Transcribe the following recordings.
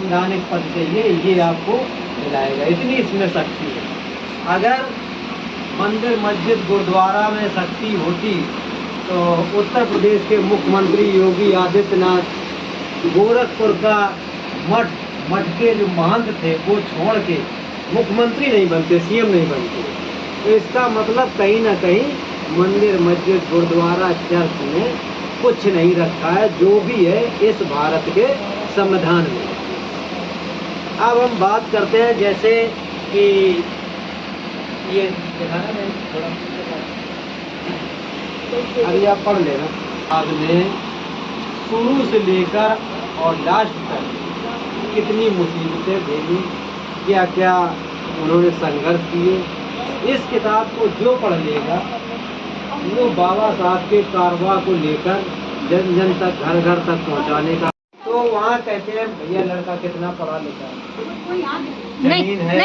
संवैधानिक पद चाहिए, ये आपको मिलाएगा। इतनी इसमें शक्ति है। अगर मंदिर मस्जिद गुरुद्वारा में शक्ति होती तो उत्तर प्रदेश के मुख्यमंत्री योगी आदित्यनाथ गोरखपुर का मठ के जो महंत थे वो छोड़ के मुख्यमंत्री नहीं बनते, सीएम नहीं बनते। तो इसका मतलब कहीं ना कहीं मंदिर मस्जिद गुरुद्वारा चर्च में कुछ नहीं रखा है जो भी है इस भारत के संविधान में। अब हम बात करते हैं जैसे कि ये दिखाना है थोड़ा, अभी आप पढ़ लेना। आपने शुरू से लेकर और लास्ट तक कितनी मुसीबतें झेली, क्या क्या उन्होंने संघर्ष किए, इस किताब को जो पढ़ लेगा वो बाबा साहब के कारवा को लेकर जन जन तक घर घर तक पहुंचाने का। तो वहाँ कहते हैं भैया लड़का कितना पढ़ा लिखा है, जमीन है,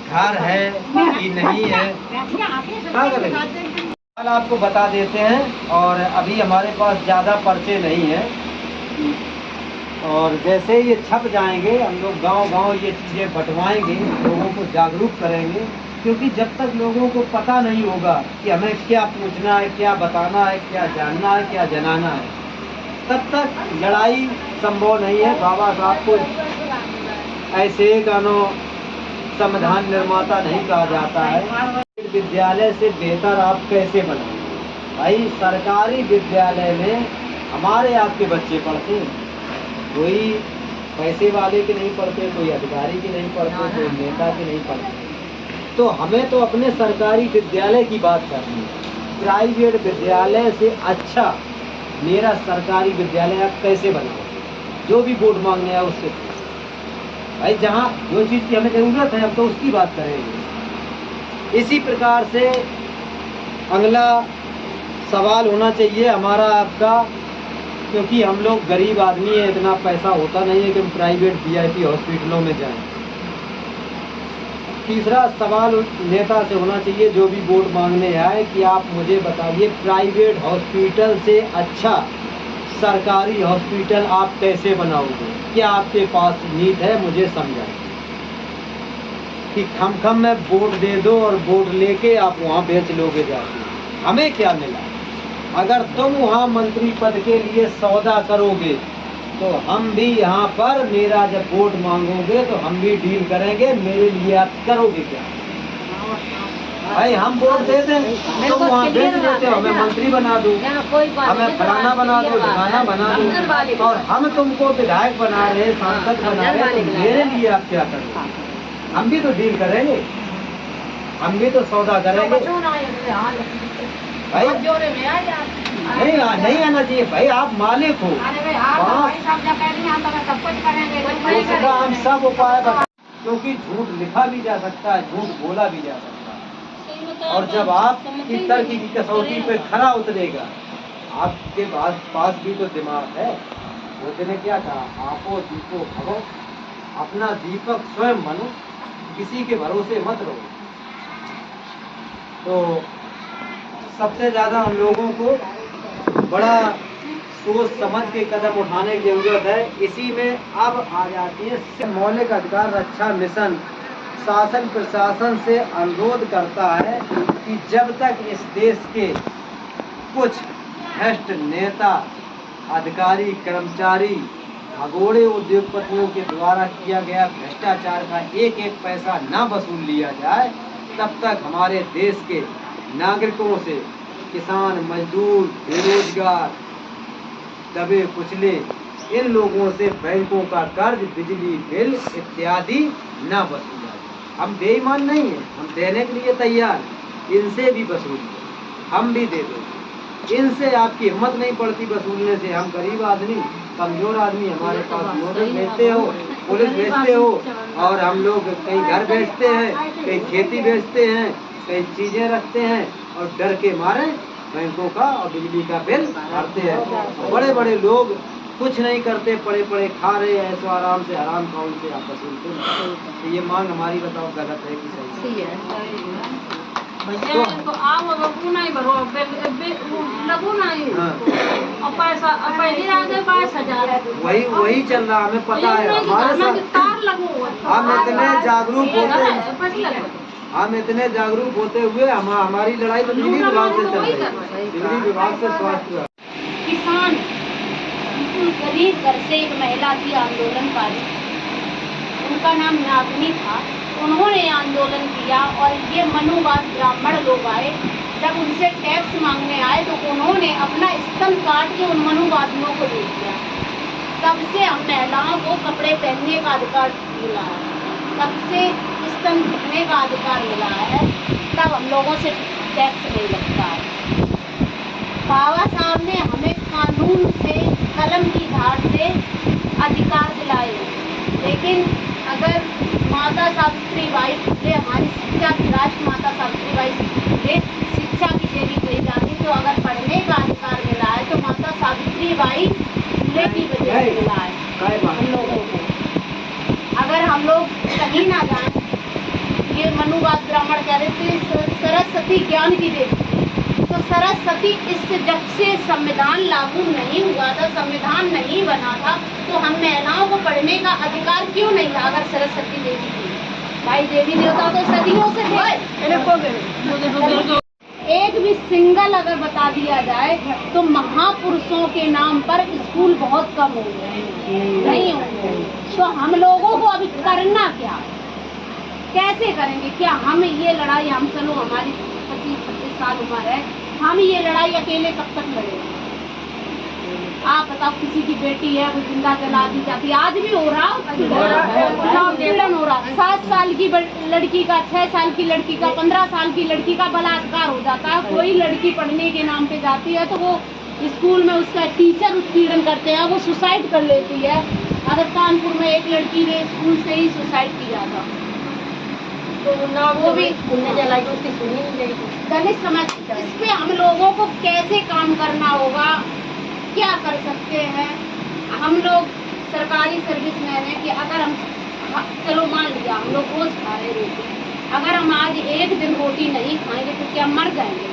घर है कि नहीं है, क्या करें। कल आपको बता देते हैं। और अभी हमारे पास ज़्यादा पर्चे नहीं हैं, और जैसे ये छप जाएंगे हम लोग गांव-गांव ये चीज़ें बंटवाएंगे, लोगों को जागरूक करेंगे। क्योंकि जब तक लोगों को पता नहीं होगा कि हमें क्या पूछना है, क्या बताना है, क्या जानना है, क्या जनाना है, तब तक लड़ाई संभव नहीं है। बाबा साहब को ऐसे गानों संविधान निर्माता नहीं कहा जाता है। विद्यालय से बेहतर आप कैसे बनाएं? भाई सरकारी विद्यालय में हमारे आपके बच्चे पढ़ते हैं, कोई पैसे वाले के नहीं पढ़ते, कोई अधिकारी के नहीं पढ़ते, कोई नेता के नहीं पढ़ते। तो हमें तो अपने सरकारी विद्यालय की बात करनी है। प्राइवेट विद्यालय से अच्छा मेरा सरकारी विद्यालय आप कैसे बनाओ? जो भी वोट मांगने आए उससे भाई, जहाँ जो चीज़ की हमें ज़रूरत है हम तो उसकी बात करेंगे। इसी प्रकार से अगला सवाल होना चाहिए हमारा आपका, क्योंकि हम लोग गरीब आदमी है, इतना पैसा होता नहीं है कि हम प्राइवेट वीआईपी हॉस्पिटलों में जाएं। तीसरा सवाल नेता से होना चाहिए जो भी वोट मांगने आए कि आप मुझे बताइए प्राइवेट हॉस्पिटल से अच्छा सरकारी हॉस्पिटल आप कैसे बनाओगे? क्या आपके पास नीति है? मुझे समझाएं कि खम में वोट दे दो और वोट लेके आप वहाँ बेच लोगे जाके, हमें क्या मिला? अगर तुम वहाँ मंत्री पद के लिए सौदा करोगे तो हम भी यहाँ पर मेरा जब वोट मांगोगे तो हम भी डील करेंगे, मेरे लिए आप करोगे क्या? भाई हम वोट दे दें, तुम वहाँ बेच देते हो, हमें मंत्री बना दो, हमें फलाना बना दो, ढिकाना बना दो, और हम तुमको विधायक बना रहे, सांसद बना रहे, तो मेरे लिए आप क्या करोगे? हम भी तो डील करेंगे, हम भी तो सौदा करेंगे। भाई नहीं आना चाहिए भाई, आप मालिक हो, हम सब उपाय बता, क्योंकि झूठ लिखा भी जा सकता है, झूठ बोला भी जा सकता है। और जब आप की तर्क की कसौटी पे खरा उतरेगा, आपके पास भी तो दिमाग है। उसने क्या कहा, आपो दीपो भरो, अपना दीपक स्वयं बनो, किसी के भरोसे मत रहो। तो सबसे ज़्यादा हम लोगों को बड़ा सोच समझ के कदम उठाने की जरूरत है। इसी में अब आ जाती है मौलिक अधिकार रक्षा मिशन। शासन प्रशासन से अनुरोध करता है कि जब तक इस देश के कुछ भ्रष्ट नेता, अधिकारी, कर्मचारी, भगोड़े उद्योगपतियों के द्वारा किया गया भ्रष्टाचार का एक एक पैसा ना वसूल लिया जाए, तब तक हमारे देश के नागरिकों से, किसान, मजदूर, बेरोजगार, दबे कुचले, इन लोगों से बैंकों का कर्ज, बिजली बिल इत्यादि ना वसूला जाए। हम बेईमान नहीं हैं, हम देने के लिए तैयार, इनसे भी वसूलिए, हम भी दे देंगे। इनसे आपकी हिम्मत नहीं पड़ती वसूलने से। हम गरीब आदमी, कमजोर आदमी, हमारे पास मोटर बेचते हो, पुलिस बेचते हो, और हम लोग कहीं घर बेचते हैं, कहीं खेती बेचते हैं, कई चीज़ें रखते हैं, और डर के मारे बैंकों का और बिजली का बिल भरते हैं। बड़े बड़े लोग कुछ नहीं करते, पड़े पड़े खा रहे हैं, ऐसो आराम से, हराम खाउन से आप वसूलते हैं। तो ये मांग हमारी बताओ गलत है कि सही है? आओ बबू नहीं भरो लगू नहीं और पैसा पहले आ गए 22,000 वही चल रहा, हमें पता है। हमारे साथ तार लगो हम इतने जागरूक होते हुए हमारी लड़ाई तो बिजली विभाग से चल रही है, बिजली विभाग से स्वास्थ्य विभाग। किसान बिल्कुल गरीब घर से एक महिला थी आंदोलनकारी, उनका नाम नागनी था। उन्होंने आंदोलन किया और ये मनुवाद ब्राह्मण लोग आए, जब उनसे टैक्स मांगने आए तो उन्होंने अपना स्तन काट के उन मनुवादियों को दे दिया। तब से हम महिलाओं को कपड़े पहनने का अधिकार मिला है, तब से स्तन ढकने का अधिकार मिला है, तब हम लोगों से टैक्स नहीं लगता है। बाबा साहब ने हमें कानून से, कलम की धार से अधिकार दिलाए, लेकिन अगर माता सावित्रीबाई फुले हमारी शिक्षा की राजमाता सावित्रीबाई फुले शिक्षा की देवी कही जाती, तो अगर पढ़ने का अधिकार मिला है तो माता सावित्रीबाई फुले की वजह से मिला है हम लोगों को। अगर हम लोग कहीं ना जाएं, ये मनुवाद ब्राह्मण कह रहे थे सरस्वती ज्ञान की देवी, तो सरस्वती इस जब से संविधान लागू नहीं हुआ था, संविधान नहीं बना था, तो हम महिलाओं को पढ़ने का अधिकार क्यों नहीं था? अगर सरस्वती देवी थी, भाई देवी देवता तो सदियों से थे। एक भी सिंगल अगर बता दिया जाए तो महापुरुषों के नाम पर स्कूल बहुत कम हो गए हैं, नहीं होंगे। तो हम लोगों को अभी करना क्या, कैसे करेंगे? क्या हम ये लड़ाई, हम चलो हमारी 25-26 साल उम्र है, हम ये लड़ाई अकेले कब तक लड़ेंगे? आप बताओ, किसी की बेटी है वो जिंदा जला दी जाती है, आज भी हो रहा उत्पीड़न हो रहा। 7 साल की लड़की का, 6 साल की लड़की का, 15 साल की लड़की का बलात्कार हो जाता है। कोई लड़की पढ़ने के नाम पे जाती है तो वो स्कूल में उसका टीचर उत्पीड़न करते हैं, वो सुसाइड कर लेती है। अगर कानपुर में एक लड़की ने स्कूल से ही सुसाइड किया था, तो ना वो भी जलाई, उसकी सुनी नहीं गई। दलित समाज, इस पे हम लोगों को कैसे काम करना होगा, क्या कर सकते हैं? हम लोग सरकारी सर्विस में हैं कि अगर हम, चलो मान लिया हम लोग रोज खा रहे रोटी, अगर हम आज एक दिन रोटी नहीं खाएंगे तो क्या मर जाएंगे?